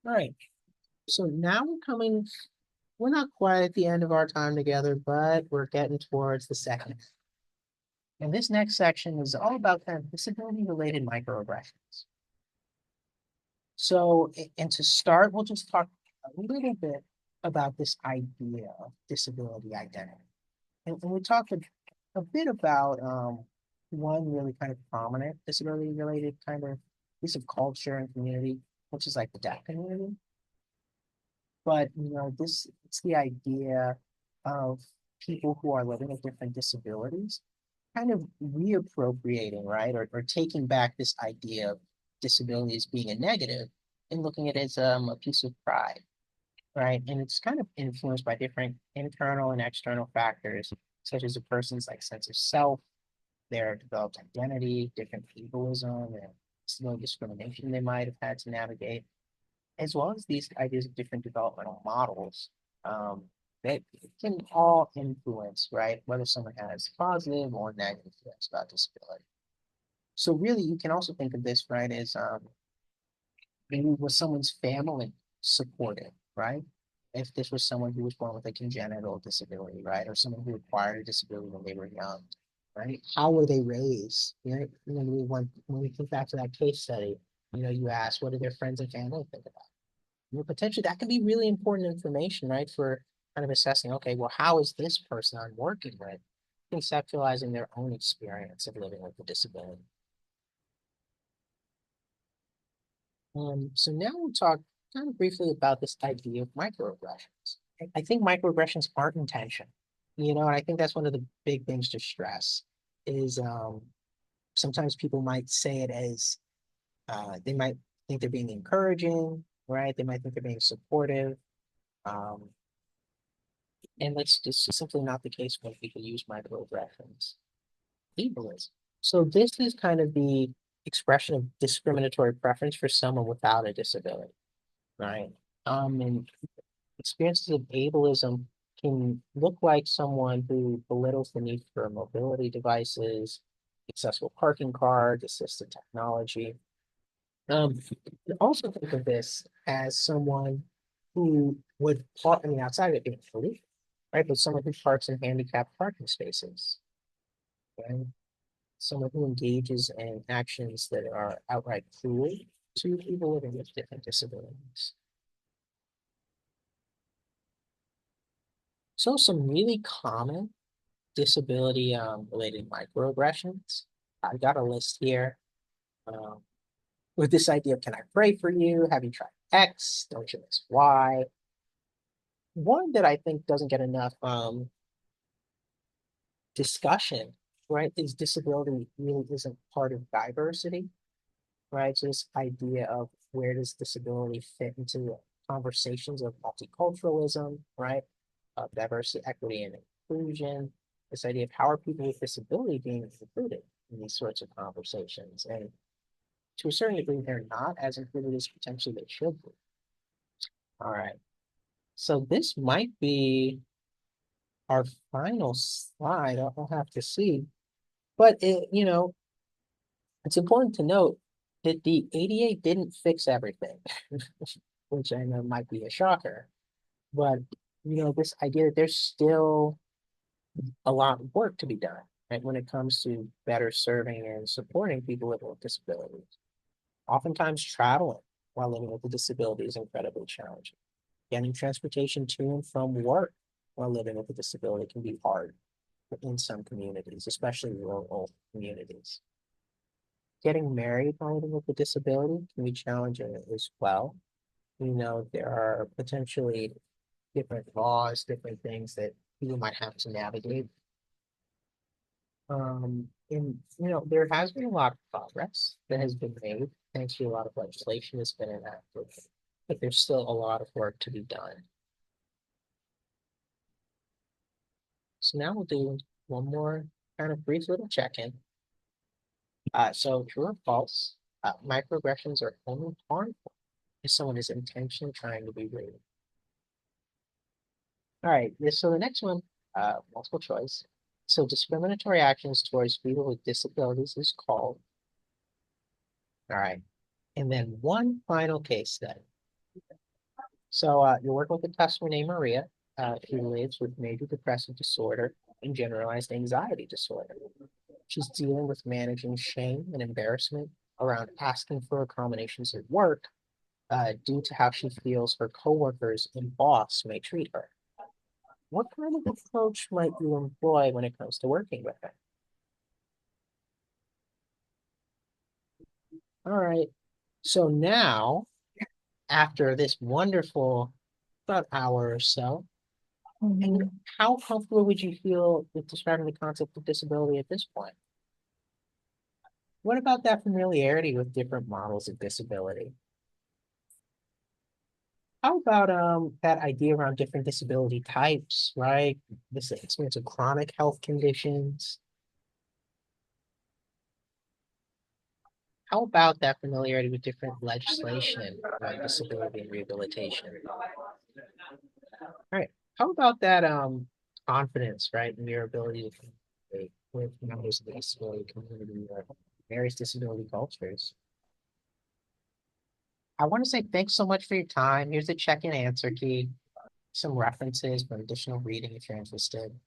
All right. So now we're not quite at the end of our time together, but we're getting towards the second. And this next section is all about kind of disability-related microaggressions. So, and to start, we'll just talk a little bit about this idea of disability identity. And we talked a bit about one really kind of prominent disability-related kind of piece of culture and community, which is like the deaf community. But this it's the idea of people who are living with different disabilities, kind of reappropriating, right, or taking back this idea of disability as being a negative and looking at it as a piece of pride, right? And it's kind of influenced by different internal and external factors, such as a person's like sense of self, their developed identity, different ableism, and disability discrimination they might have had to navigate, as well as these ideas of different developmental models um, that can all influence, right, whether someone has positive or negative feelings about disability. So really, you can also think of this, right, as maybe was someone's family supportive, right? If this was someone who was born with a congenital disability, right, or someone who acquired a disability when they were young, right? How were they raised? When we think back to that case study, you ask, what do their friends and family think about? Potentially that can be really important information, right? For kind of assessing, okay, well, how is this person I'm working with conceptualizing their own experience of living with a disability? So now we'll talk kind of briefly about this idea of microaggressions. I think microaggressions aren't intention, and I think that's one of the big things to stress is sometimes people might say it as they might think they're being encouraging, right? They might think they're being supportive. Um, And that's just simply not the case when people use microaggressions. Ableism. So this is kind of the expression of discriminatory preference for someone without a disability, right? And experiences of ableism can look like someone who belittles the need for mobility devices, accessible parking cards, assistive technology. Also think of this as someone who would park, I mean, outside of it being illegal, right? But someone who parks in handicapped parking spaces, right? Someone who engages in actions that are outright cruel to people living with different disabilities. So some really common disability related microaggressions. I've got a list here um, with this idea of can I pray for you? Have you tried X? Don't you miss Y? One that I think doesn't get enough discussion, right, is disability really isn't part of diversity, right? So this idea of where does disability fit into conversations of multiculturalism, right? Of diversity, equity, and inclusion. This idea of how are people with disability being included in these sorts of conversations. And to a certain degree, they're not as included as potentially they should be. All right. So this might be our final slide. I'll have to see. But it's important to note that the ADA didn't fix everything, which I know might be a shocker. But this idea that there's still a lot of work to be done, right, when it comes to better serving and supporting people with disabilities. Oftentimes, traveling while living with a disability is incredibly challenging. Getting transportation to and from work while living with a disability can be hard in some communities, especially rural communities. Getting married while living with a disability can be challenging as well. There are potentially different laws, different things that people might have to navigate. And there has been a lot of progress that has been made thanks to a lot of legislation that's been enacted, but there's still a lot of work to be done. So now we'll do one more kind of brief little check-in. So true or false, microaggressions are only harmful if someone is intentionally trying to be rude. All right, so the next one, multiple choice. So discriminatory actions towards people with disabilities is called. All right. And then one final case study. So you're working with a customer named Maria, who lives with major depressive disorder and generalized anxiety disorder. She's dealing with managing shame and embarrassment around asking for accommodations at work due to how she feels her coworkers and boss may treat her. What kind of approach might you employ when it comes to working with her? All right. So now, after this wonderful about hour or so, and Mhm. how comfortable would you feel with describing the concept of disability at this point? What about that familiarity with different models of disability? How about that idea around different disability types, right? This experience of chronic health conditions. How about that familiarity with different legislation around disability and rehabilitation? All right. How about that confidence, right, in your ability to communicate with members of the disability community or various disability cultures? I want to say thanks so much for your time. Here's the check and answer key, some references for additional reading if you're interested.